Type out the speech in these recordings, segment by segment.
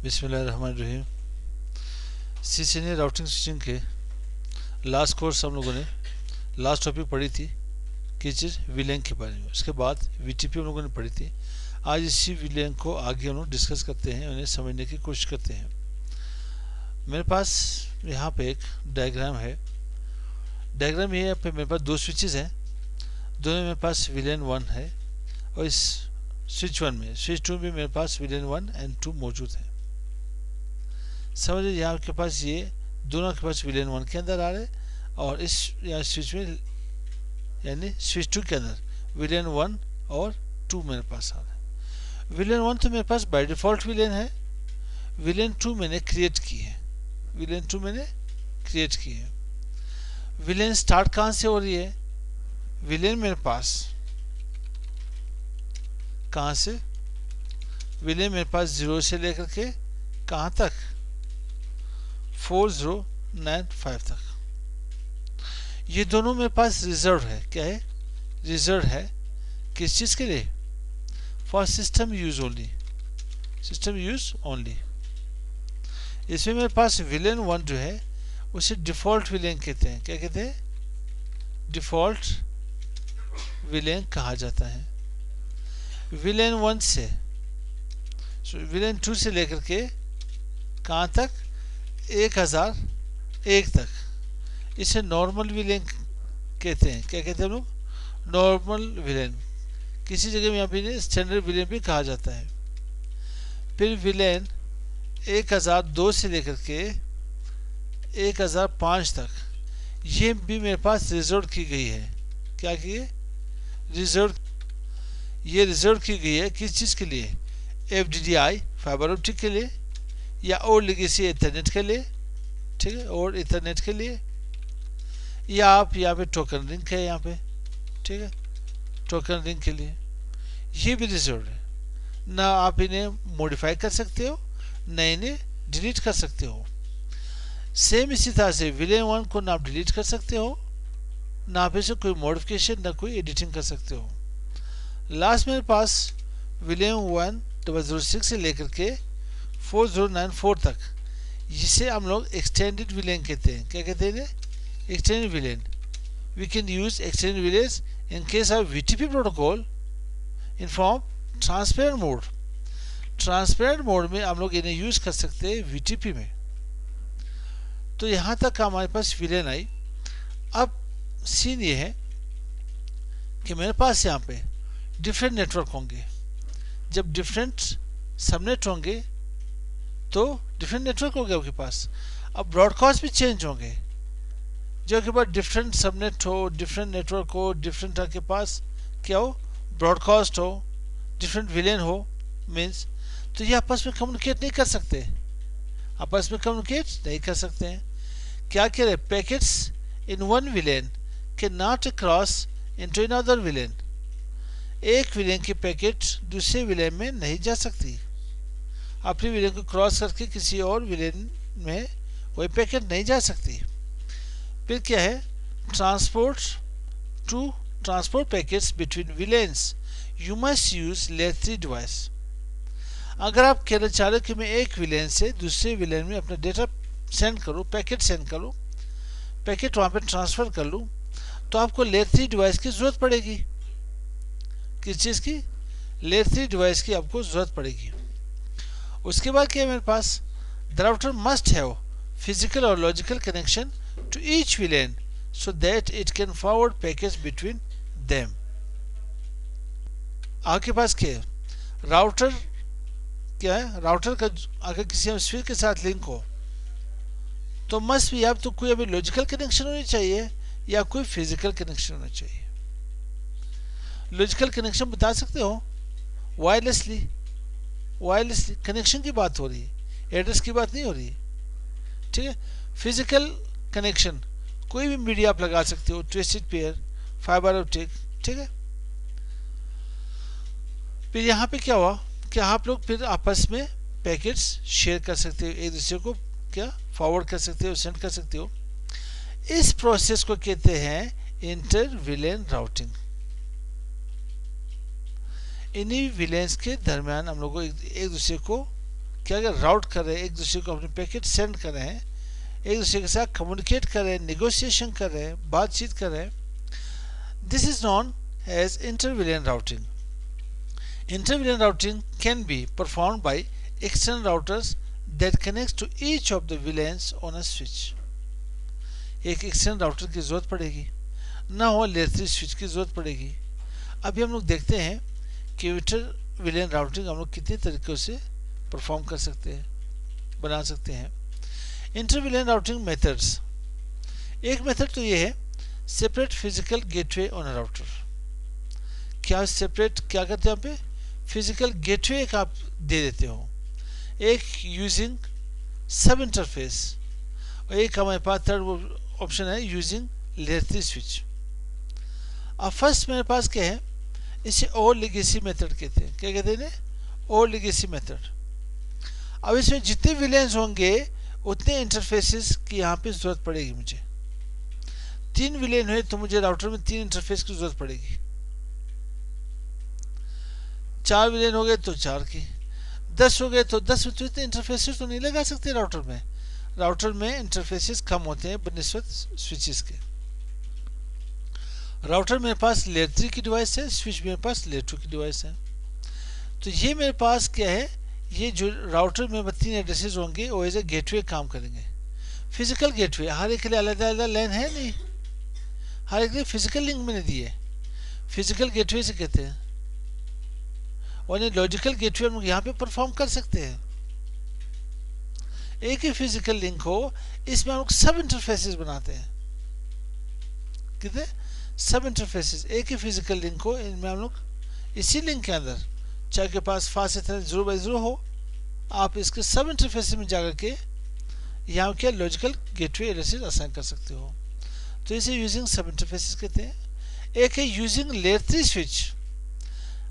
बिस्मिल्लाहिर्रहमानिर्रहीम। CCNA routing switching के last course हम लोगों ने लास्ट टॉपिक पढ़ी थी किस चीज़ वीलैन के बारे में। उसके बाद वीटीपी हम लोगों ने पढ़ी थी। आज इसी वीलैन को आगे हम लोग डिस्कस करते हैं, उन्हें समझने की कोशिश करते हैं। मेरे पास यहाँ पे एक डायग्राम है। डायग्राम ये है पे मेरे पास दो स्विचेस हैं, दोनों में मेरे पास वीलैन 1 है और इस स्विच 1 में स्विच 2 में मेरे पास वीलैन 1 एंड 2 मौजूद है। समझिए यहाँ के पास ये दोनों के पास वीलैन 1 के अंदर आ रहे हैं और इस यहाँ स्विच में यानी स्विच 2 के अंदर वीलैन 1 और 2 मेरे पास आ रहे हैं। वीलैन 1 तो मेरे पास बाय डिफॉल्ट वीलैन है, वीलैन 2 मैंने क्रिएट की है, वीलैन 2 मैंने क्रिएट की है। वीलैन स्टार्ट कहाँ से हो रही है? वीलैन मेरे पास कहाँ से? वीलैन मेरे पास 0 से लेकर के कहाँ तक? 4095 तक। ये दोनों मेरे पास रिजर्व है। क्या है? रिजर्व है। किस चीज के लिए? For system use only, system use only. इसमें मेरे पास वीलैन 1 जो है उसे डिफॉल्ट वीलैन कहते हैं। क्या कहते हैं? डिफॉल्ट वीलैन कहा जाता है। वीलैन 1 से वीलैन 2 से लेकर के कहाँ तक? 1001 तक। इसे नॉर्मल वीलैन कहते हैं। क्या कहते हैं हम लोग? नॉर्मल वीलैन। किसी जगह में यहाँ पे स्टैंडर्ड वीलैन भी कहा जाता है। फिर वीलैन 1002 से लेकर के 1005 तक ये भी मेरे पास रिजर्व की गई है। क्या की है? रिजर्व। ये रिजर्व की गई है किस चीज़ के लिए? FDDI फाइबर ऑप्टिक के लिए या और लेगेसी इथरनेट के लिए, ठीक है, और इथरनेट के लिए, या आप यहाँ पे टोकन रिंग है, यहाँ पे ठीक है, टोकन रिंग के लिए ये भी रिजर्व है। ना आप इन्हें मॉडिफाई कर सकते हो, ना इन्हें डिलीट कर सकते हो। सेम इसी तरह से वीलैन 1 को ना आप डिलीट कर सकते हो, ना आप इसे कोई मॉडिफिकेशन ना कोई एडिटिंग कर सकते हो। लास्ट मेरे पास वीलैन 1006 से लेकर के 4094 तक, जिसे हम लोग एक्सटेंडेड वीलैन कहते हैं। क्या कहते हैं? Extended VLAN. We can use extended VLAN in case of VTP protocol in form transparent mode. Transparent mode में हम लोग इन्हें यूज कर सकते हैं VTP में। तो यहाँ तक हमारे पास वीलैन आई। अब सीन ये है कि मेरे पास यहाँ पे डिफरेंट नेटवर्क होंगे। जब डिफरेंट सबनेट होंगे तो डिफरेंट नेटवर्क होंगे आपके पास। अब ब्रॉडकास्ट भी चेंज होंगे। जो आपके पास डिफरेंट सबनेट हो, डिफरेंट नेटवर्क हो, डिफरेंट आपके पास क्या हो? ब्रॉडकास्ट हो, डिफरेंट वीलैन हो, मीन्स तो ये आपस में कम्युनिकेट नहीं कर सकते, आपस में कम्युनिकेट नहीं कर सकते हैं। क्या कह रहे? Packets in one वीलैन can not cross into another वीलैन। एक वीलैन की पैकेट दूसरे वीलैन में नहीं जा सकती। अपनी वीलैन को क्रॉस करके किसी और वीलैन में वही पैकेट नहीं जा सकती। फिर क्या है? Transport packets between VLANs you must use layer 3 device. अगर आप कहना चाह रहे हो कि मैं एक वीलैन से दूसरे वीलैन में अपना डेटा सेंड करूँ, पैकेट सेंड करूँ, पैकेट वहाँ पे ट्रांसफर कर लूँ, तो आपको लेयर 3 डिवाइस की जरूरत पड़ेगी। किस चीज़ की? लेयर 3 डिवाइस की आपको जरूरत पड़ेगी। उसके बाद क्या है मेरे पास? The router must have physical और logical connection to each VLAN so that it can forward packets between them. आपके पास क्या है? राउटर क्या है? राउटर का अगर किसी स्विच के साथ लिंक हो तो मस्ट भी आप तो कोई अभी लॉजिकल कनेक्शन होनी चाहिए या कोई फिजिकल कनेक्शन होना चाहिए। लॉजिकल कनेक्शन बता सकते हो वायरलेसली, वायरलेसली कनेक्शन की बात हो रही है, एड्रेस की बात नहीं हो रही है, ठीक है। फिजिकल कनेक्शन कोई भी मीडिया आप लगा सकते हो, ट्विस्टेड पेयर, फाइबर ऑप्टिक, ठीक है। फिर यहाँ पे क्या हुआ कि आप लोग फिर आपस में पैकेट्स शेयर कर सकते हो, एक दूसरे को क्या फॉरवर्ड कर सकते हो, सेंड कर सकते हो। इस प्रोसेस को कहते हैं इंटर वीलैन राउटिंग। इन्हीं विलेंस के दरमियान हम लोग को एक दूसरे को क्या क्या राउट कर रहे हैं, एक दूसरे को अपने पैकेट सेंड कर रहे हैं, एक दूसरे के साथ कम्युनिकेट कर रहे हैं, नेगोशिएशन कर रहे हैं, बातचीत कर रहे हैं. This is known as inter VLAN routing. Inter-VLAN routing can be performed by external routers that connects to each of the VLANs on a switch. एक एक्सटर्नल राउटर की जरूरत पड़ेगी, ना हो लेयर 3 स्विच की जरूरत पड़ेगी. अभी हम लोग देखते हैं कि इंटर-VLAN राउटिंग हम लोग कितने तरीकों से परफॉर्म कर सकते हैं, बना सकते हैं. इंटर-VLAN राउटिंग मेथड्स. एक मेथड तो ये है separate physical gateway on a router. क्या सेपरेट क्या करते हैं यहाँ पे, फिजिकल गेटवे एक आप दे देते हो, एक यूजिंग सब इंटरफेस, और एक हमारे पास थर्ड ऑप्शन है यूजिंग लेयर 3 स्विच. अब फर्स्ट मेरे पास क्या है, इसे ओल्ड लेगेसी मेथड कहते हैं. क्या कहते हैं, ओल्ड लेगेसी मेथड. अब इसमें जितने विलेंस होंगे उतने इंटरफेसेस की यहाँ पे जरूरत पड़ेगी. मुझे 3 विलेन हुए तो मुझे राउटर में 3 इंटरफेस की जरूरत पड़ेगी. 4 विलेन हो गए तो 4 की, 10 हो गए तो 10 में. तो इतने इंटरफेसेस तो नहीं लगा सकते राउटर में. राउटर में इंटरफेसेस कम होते हैं बनिस्बत स्विचेस के. राउटर मेरे पास लेयर 3 की डिवाइस है, स्विच मेरे पास लेयर 2 की डिवाइस है. तो ये मेरे पास क्या है, ये जो राउटर में 3 एड्रेसेस होंगे वो एज ए गेटवे काम करेंगे. फिजिकल गेटवे, हर एक के लिए अलग अलग लाइन है नहीं, हर एक के लिए फिजिकल लिंक मैंने दी है. फिजिकल गेटवे से कहते हैं. और ये लॉजिकल गेटवे हम यहाँ पे परफॉर्म कर सकते हैं. एक ही फिजिकल लिंक हो, इसमें हम लोग सब इंटरफेसेस बनाते हैं. कितने सब इंटरफेसेस, एक ही फिजिकल लिंक हो, इनमें हम लोग इसी लिंक के अंदर, चाहे के पास फास्ट इथरनेट 0x0 हो, आप इसके सब इंटरफेसेस में जाकर के यहाँ क्या लॉजिकल गेटवे एड्रेसेस असाइन कर सकते हो. तो इसे यूजिंग सब इंटरफेसेस कहते हैं. एक है यूजिंग लेयर 3 स्विच,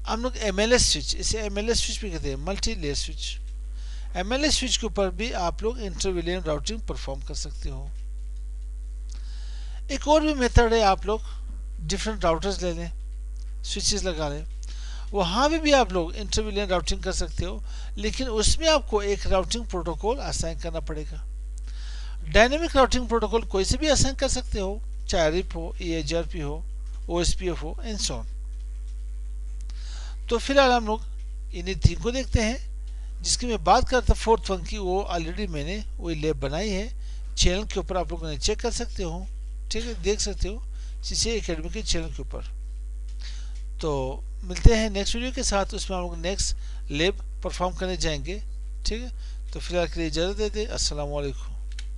हम लोग MLS स्विच, इसे MLS स्विच भी कहते हैं, multi layer switch. MLS switch के ऊपर भी आप लोग इंटर-VLAN राउटिंग परफॉर्म कर सकते हो. एक और भी मेथड है, आप लोग डिफरेंट राउटर्स ले लें, स्विचेस लगा लें, वहाँ भी आप लोग इंटर-VLAN राउटिंग कर सकते हो. लेकिन उसमें आपको एक राउटिंग प्रोटोकॉल असाइन करना पड़ेगा. डायनेमिक राउटिंग प्रोटोकॉल कोई से भी असाइन कर सकते हो, चाहे RIP हो, EIGRP हो, OSPF हो, एंड सो ऑन. तो फिलहाल हम लोग इन्हीं 3 को देखते हैं. जिसकी मैं बात करता 4th वन की, वो ऑलरेडी मैंने वही लैब बनाई है. चैनल के ऊपर आप लोगों ने चेक कर सकते हो, ठीक है, देख सकते हो CCA एकेडमी के चैनल के ऊपर. तो मिलते हैं नेक्स्ट वीडियो के साथ, उसमें हम लोग नेक्स्ट लैब परफॉर्म करने जाएंगे. ठीक है, तो फिलहाल के लिए इजाज़त देते हैं. अस्सलाम वालेकुम.